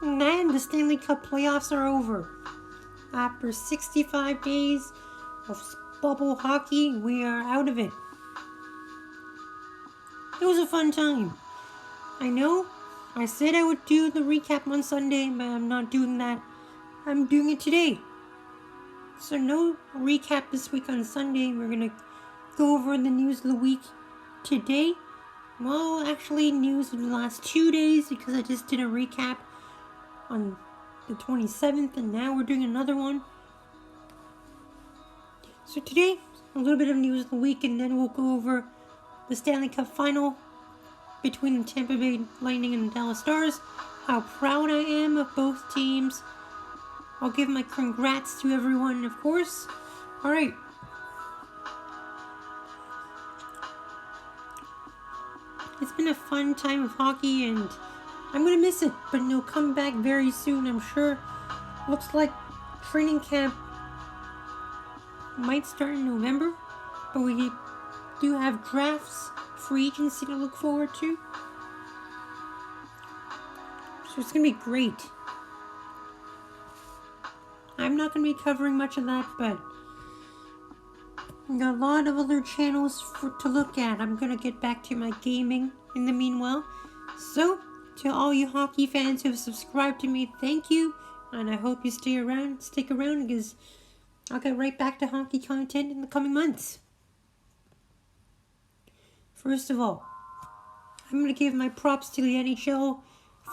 And the Stanley Cup playoffs are over. After 65 days of bubble hockey, we are out of it. It was a fun time. I know I said I would do the recap on Sunday, but I'm not doing that. I'm doing it today. So no recap this week on Sunday. We're going to go over the news of the week today. Well, actually news of the last 2 days, because I just did a recap on the 27th, and now we're doing another one. So today, a little bit of news of the week, and then we'll go over the Stanley Cup final between the Tampa Bay Lightning and the Dallas Stars. How proud I am of both teams. I'll give my congrats to everyone, of course. Alright. It's been a fun time of hockey, and I'm going to miss it, but it'll come back very soon, I'm sure. Looks like training camp might start in November, but we do have drafts, free agency to look forward to. So it's going to be great. I'm not going to be covering much of that, but I've got a lot of other channels to look at. I'm going to get back to my gaming in the meanwhile. So, to all you hockey fans who have subscribed to me, thank you. And I hope you stick around, because I'll get right back to hockey content in the coming months. First of all, I'm going to give my props to the NHL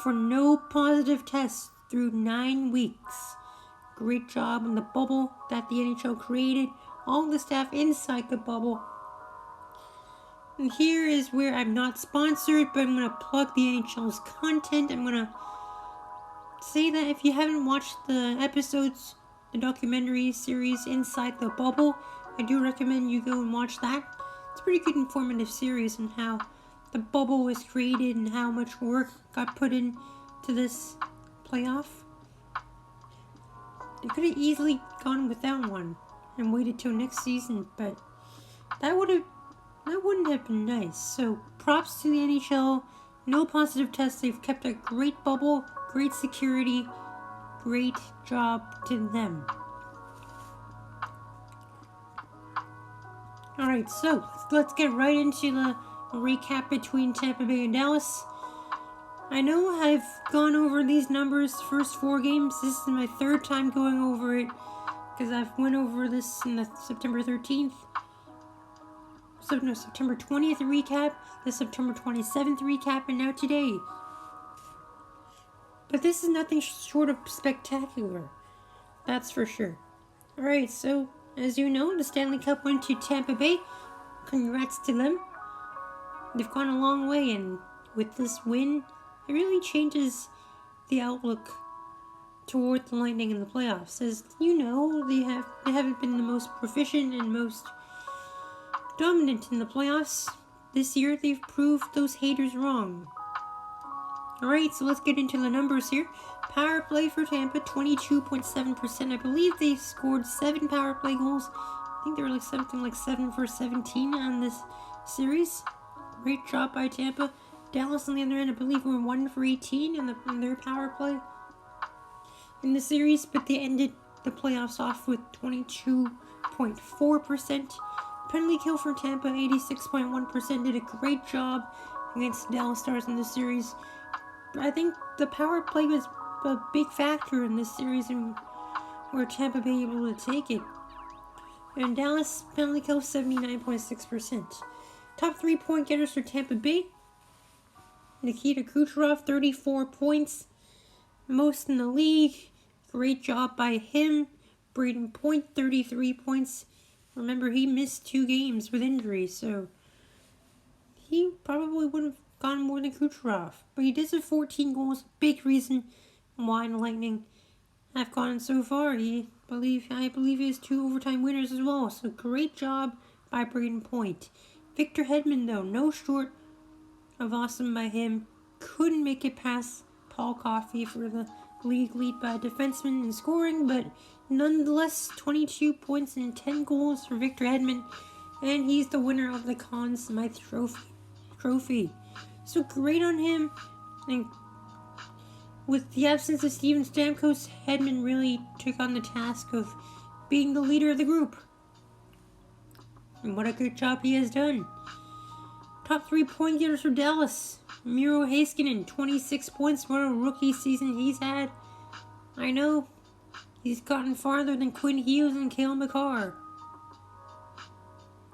for no positive tests through 9 weeks. Great job on the bubble that the NHL created. All the staff inside the bubble. And here is where I'm not sponsored, but I'm going to plug the NHL's content. I'm going to say that if you haven't watched the episodes, the documentary series Inside the Bubble, I do recommend you go and watch that. It's a pretty good informative series on how the bubble was created and how much work got put into this playoff. They could have easily gone without one and waited till next season, but that wouldn't have been nice. So props to the NHL. No positive tests. They've kept a great bubble, great security, great job to them. Alright, so let's get right into the recap between Tampa Bay and Dallas. I know I've gone over these numbers first 4 games. This is my 3rd time going over it, because I've went over this in the September 13th. September 20th recap, the September 27th recap, and now today. But this is nothing short of spectacular. That's for sure. Alright, so as you know, the Stanley Cup went to Tampa Bay. Congrats to them. They've gone a long way, and with this win, it really changes the outlook toward the Lightning in the playoffs. As you know, they haven't been the most proficient and most dominant in the playoffs. This year, they've proved those haters wrong. Alright, so let's get into the numbers here. Power play for Tampa, 22.7%. I believe they scored 7 power play goals. I think they were like something like 7 for 17 on this series. Great job by Tampa. Dallas on the other end, I believe, were 1 for 18 in their power play in the series, but they ended the playoffs off with 22.4%. Penalty kill for Tampa, 86.1%. Did a great job against the Dallas Stars in this series. But I think the power play was a big factor in this series, and where Tampa Bay able to take it. And Dallas penalty kill 79.6%. Top 3 point getters for Tampa Bay. Nikita Kucherov, 34 points. Most in the league. Great job by him. Braden Point, 33 points. Remember, he missed 2 games with injury, so he probably would have gone more than Kucherov. But he did have 14 goals. Big reason why the Lightning have gone so far. I believe he has 2 overtime winners as well. So great job by Braden Point. Victor Hedman, though, no short of awesome by him. Couldn't make it past Paul Coffey for the league lead by defenseman in scoring, but nonetheless, 22 points and 10 goals for Victor Hedman, and he's the winner of the Conn Smythe Trophy. So great on him, and With the absence of Steven Stamkos, Hedman really took on the task of being the leader of the group. And what a good job he has done. Top 3 point getters for Dallas. Miro Heiskanen, 26 points. What a rookie season he's had. I know he's gotten farther than Quinn Hughes and Cale Makar.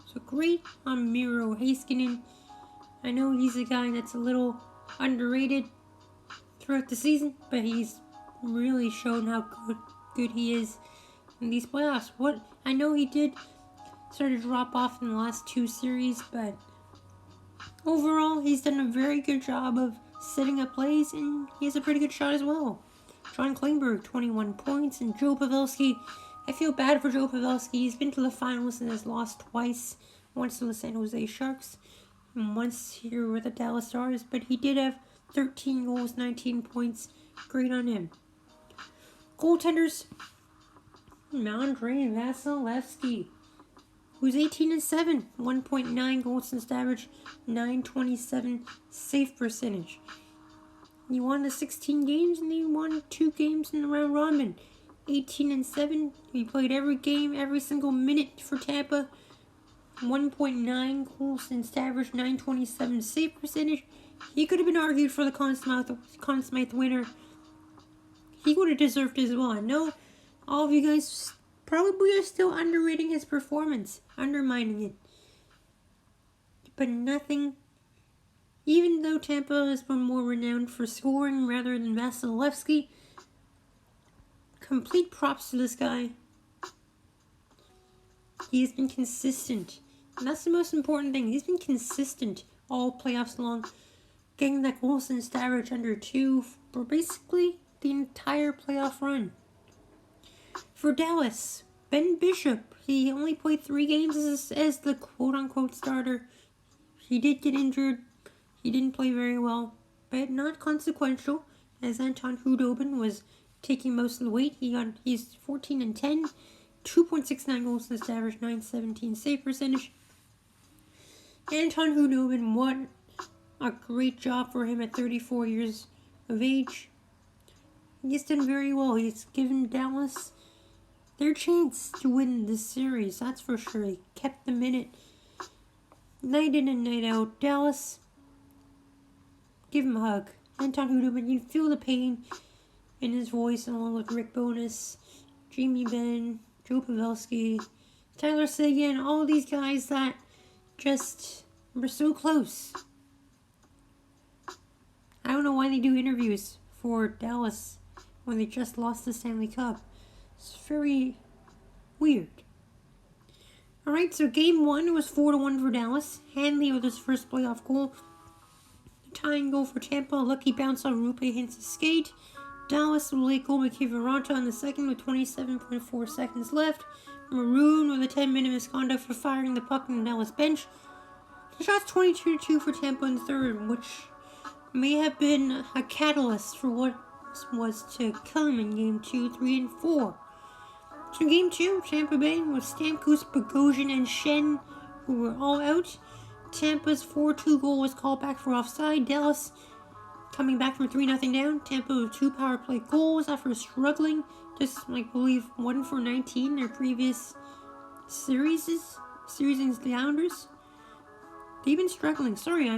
So great on Miro Heiskanen. I know he's a guy that's a little underrated throughout the season, but he's really shown how good he is in these playoffs. I know he did start to drop off in the last 2 series, but overall he's done a very good job of setting up plays, and he has a pretty good shot as well. John Klingberg, 21 points, and Joe Pavelski. I feel bad for Joe Pavelski. He's been to the finals and has lost twice. Once to the San Jose Sharks, and once here with the Dallas Stars, but he did have 13 goals, 19 points. Great on him. Goaltenders, Andrei Vasilevsky, who's 18-7, 1.9 goals since average, 927 save percentage. He won the 16 games, and he won 2 games in the round robin. 18-7, he played every game, every single minute for Tampa. 1.9 goals since average, 927 save percentage. He could have been argued for the Conn Smythe winner. He would have deserved it as well. I know all of you guys probably are still underrating his performance, undermining it. But nothing, even though Tampa has been more renowned for scoring rather than Vasilevsky, complete props to this guy. He has been consistent. And that's the most important thing. He's been consistent all playoffs long, getting that goal since average under 2 for basically the entire playoff run. For Dallas, Ben Bishop, he only played 3 games as the quote-unquote starter. He did get injured. He didn't play very well, but not consequential, as Anton Khudobin was taking most of the weight. He's 14-10, 2.69 goals since average, 917 save percentage. Anton Khudobin, what a great job for him at 34 years of age. He's done very well. He's given Dallas their chance to win this series, that's for sure. He kept them in it night in and night out. Dallas, give him a hug. Anton Khudobin, you feel the pain in his voice, along with Rick Bowness, Jamie Benn, Joe Pavelski, Tyler Seguin, all these guys that just were so close. I don't know why they do interviews for Dallas when they just lost the Stanley Cup. It's very weird. Alright, so game 1 was 4-1 for Dallas. Hanley with his first playoff goal. Tying goal for Tampa. Lucky bounce on Rupe Hintz' skate. Dallas with a late goal by Kiviranta on the second with 27.4 seconds left. Maroon with a 10-minute misconduct for firing the puck on the Dallas bench. The shot's 22-2 for Tampa in the third, which may have been a catalyst for what was to come in game 2, 3, and 4. So game 2, Tampa Bay with Stamkos, Bogosian, and Shen, who were all out. Tampa's 4-2 goal was called back for offside. Dallas coming back from 3-0 down. Tampa with 2 power play goals after struggling. Just, I believe, 1 for 19 their previous series against the Islanders. They've been struggling. Sorry, I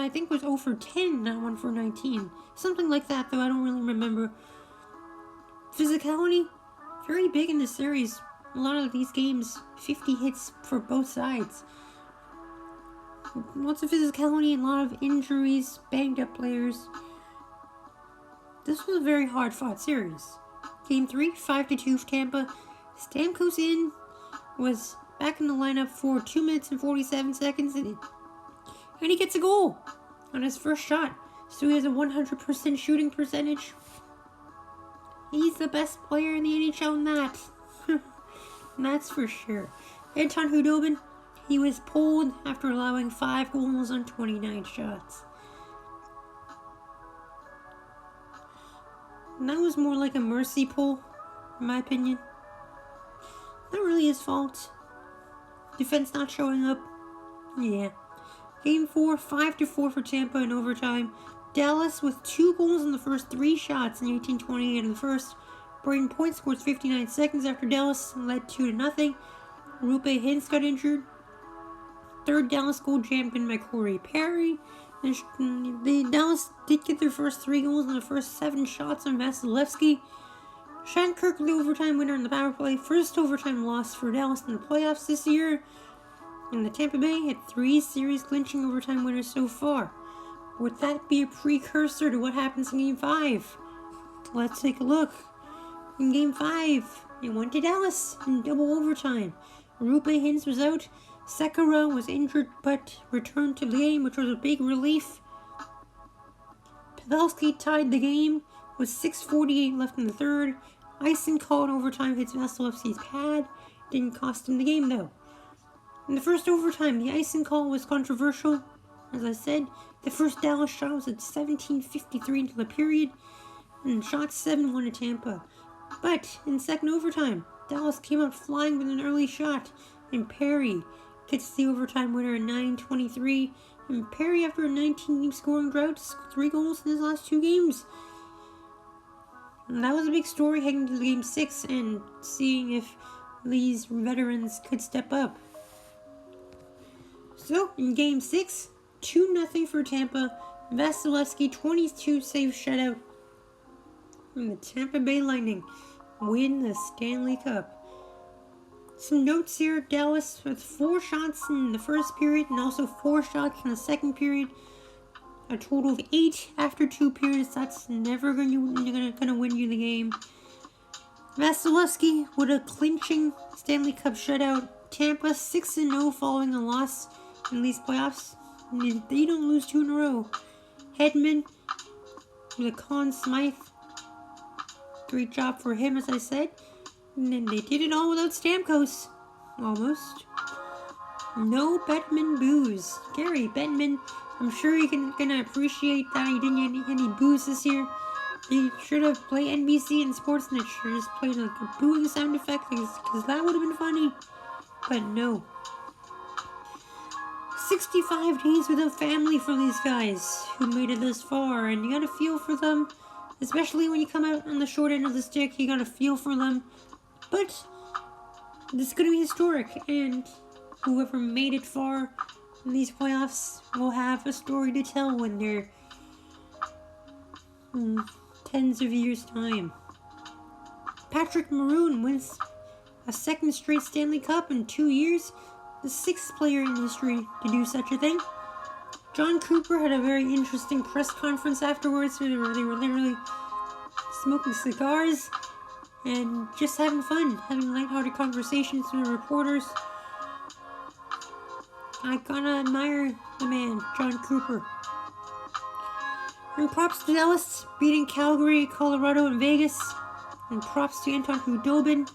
think it was 0 for 10, not 1 for 19. Something like that, though I don't really remember. Physicality, very big in this series. A lot of these games, 50 hits for both sides. Lots of physicality and a lot of injuries, banged up players. This was a very hard fought series. Game 3, 5-2 for Tampa. Stamkos was back in the lineup for 2 minutes and 47 seconds, and he gets a goal on his first shot. So he has a 100% shooting percentage. He's the best player in the NHL in that. That's for sure. Anton Khudobin, he was pulled after allowing 5 goals on 29 shots. And that was more like a mercy pull, in my opinion. Not really his fault. Defense not showing up. Yeah. Game 4, 5-4 for Tampa in overtime. Dallas with 2 goals in the first 3 shots in 18:28 in the first. Braden Point scores 59 seconds after Dallas led 2-0. Rupe Hintz got injured. Third Dallas goal jammed in by Corey Perry. And the Dallas did get their first 3 goals in the first 7 shots on Vasilevsky. Shattenkirk, the overtime winner in the power play. First overtime loss for Dallas in the playoffs this year. And the Tampa Bay had 3 series clinching overtime winners so far. Would that be a precursor to what happens in Game 5? Let's take a look. In Game 5, it went to Dallas in double overtime. Rupe Hintz was out. Sekera was injured but returned to the game, which was a big relief. Pavelski tied the game with 6:48 left in the third. Icing call in overtime hits Vasilevsky's pad. Didn't cost him the game though. In the first overtime, the icing call was controversial. As I said, the first Dallas shot was at 17:53 into the period, and shot 7-1 to Tampa. But in second overtime, Dallas came out flying with an early shot, and Perry gets the overtime winner at 9:23. And Perry, after a 19-game scoring drought, scored 3 goals in his last 2 games. And that was a big story heading to Game 6 and seeing if these veterans could step up. So, in Game 6, 2-0 for Tampa. Vasilevsky, 22 save shutout. And the Tampa Bay Lightning win the Stanley Cup. Some notes here. Dallas with 4 shots in the first period and also 4 shots in the second period. A total of 8 after 2 periods. That's never gonna win you the game. Vasilevsky with a clinching Stanley Cup shutout. Tampa 6-0 following a loss in these playoffs. They don't lose 2 in a row. Hedman with a Conn Smythe. Great job for him, as I said. And then they did it all without Stamkos. Almost. No Bettman boos. Gary Bettman, I'm sure you're gonna appreciate that he didn't get any boos this year. He should have played NBC and Sportsnet. Should have just played like a booing sound effect, because that would have been funny. But no. 65 days without family for these guys who made it this far, and you gotta feel for them. Especially when you come out on the short end of the stick, you gotta feel for them. But this is gonna be historic, and whoever made it far in these playoffs will have a story to tell when they're tens of years' time. Patrick Maroon wins a second straight Stanley Cup in 2 years, the 6th player in history to do such a thing. John Cooper had a very interesting press conference afterwards where they were literally smoking cigars and just having fun, having lighthearted conversations with the reporters. I gotta admire the man, John Cooper. And props to Dallas, beating Calgary, Colorado, and Vegas. And props to Anton Khudobin.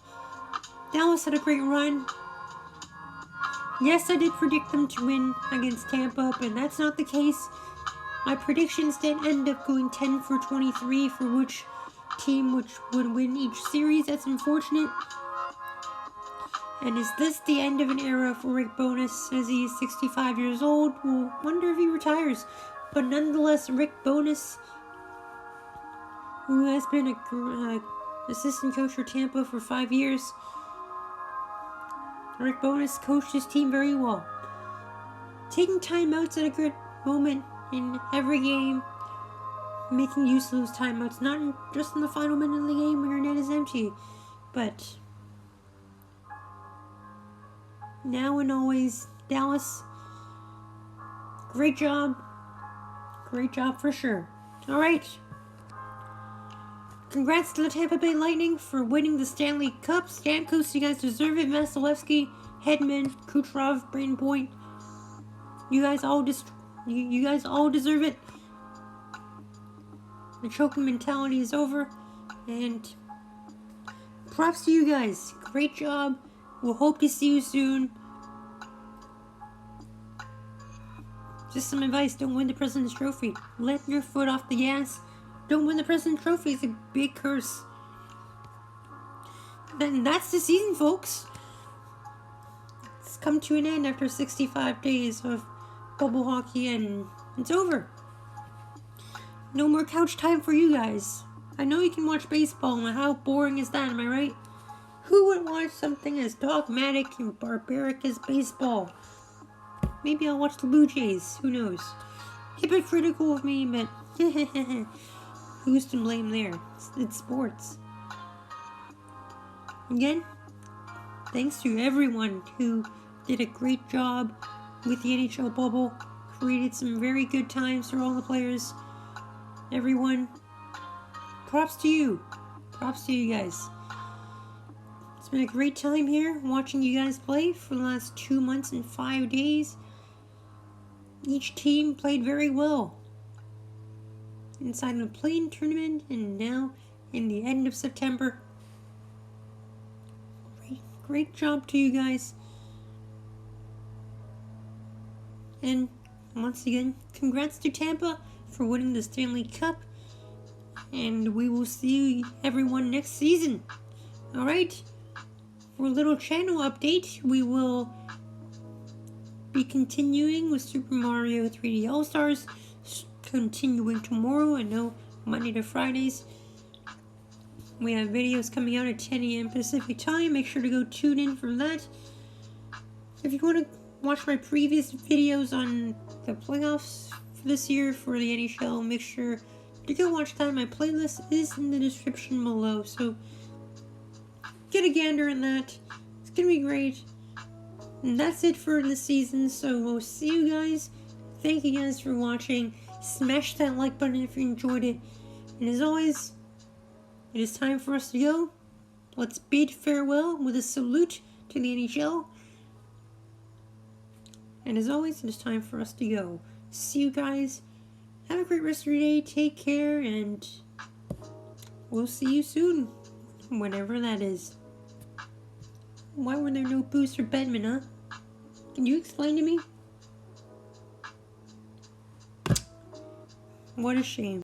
Dallas had a great run. Yes, I did predict them to win against Tampa, but that's not the case. My predictions did end up going 10 for 23 for which team would win each series. That's unfortunate. And is this the end of an era for Rick Bowness as he is 65 years old? We'll wonder if he retires. But nonetheless, Rick Bowness, who has been an assistant coach for Tampa for 5 years, Rick Bowness coached his team very well. Taking timeouts at a good moment in every game. Making use of those timeouts, not just in the final minute of the game when your net is empty, but now and always. Dallas, great job. Great job for sure. Alright. Congrats to the Tampa Bay Lightning for winning the Stanley Cup. Stamkos, you guys deserve it. Vasilevsky, Hedman, Kucherov, Braden Point. You guys all deserve it. The choking mentality is over. And props to you guys. Great job. We'll hope to see you soon. Just some advice. Don't win the President's Trophy. Let your foot off the gas. Don't win the President's Trophy. It's a big curse. Then that's the season, folks. It's come to an end after 65 days of bubble hockey, and it's over. No more couch time for you guys. I know you can watch baseball, and how boring is that, am I right? Who would watch something as dogmatic and barbaric as baseball? Maybe I'll watch the Blue Jays, who knows? Hypocritical of me, but who's to blame there? It's sports. Again, thanks to everyone who did a great job with the NHL bubble, created some very good times for all the players. Everyone, props to you. Props to you guys. It's been a great time here watching you guys play for the last 2 months and 5 days. Each team played very well inside of a play-in tournament, and now in the end of September. Great job to you guys. And once again, congrats to Tampa for winning the Stanley Cup. And we will see everyone next season. Alright? For a little channel update, we will be continuing with Super Mario 3D All-Stars. Continuing tomorrow. I know Monday to Fridays. We have videos coming out at 10 a.m. Pacific time. Make sure to go tune in for that. If you want to watch my previous videos on the playoffs for this year for the NHL, make sure to go watch that. My playlist is in the description below, so get a gander in that. It's gonna be great. And that's it for this season, so we'll see you guys. Thank you guys for watching. Smash that like button if you enjoyed it. And as always, it is time for us to go. Let's bid farewell with a salute to the NHL. And as always, it is time for us to go. See you guys. Have a great rest of your day. Take care, and we'll see you soon. Whenever that is. Why were there no booster Bedman, huh? Can you explain to me? What a shame.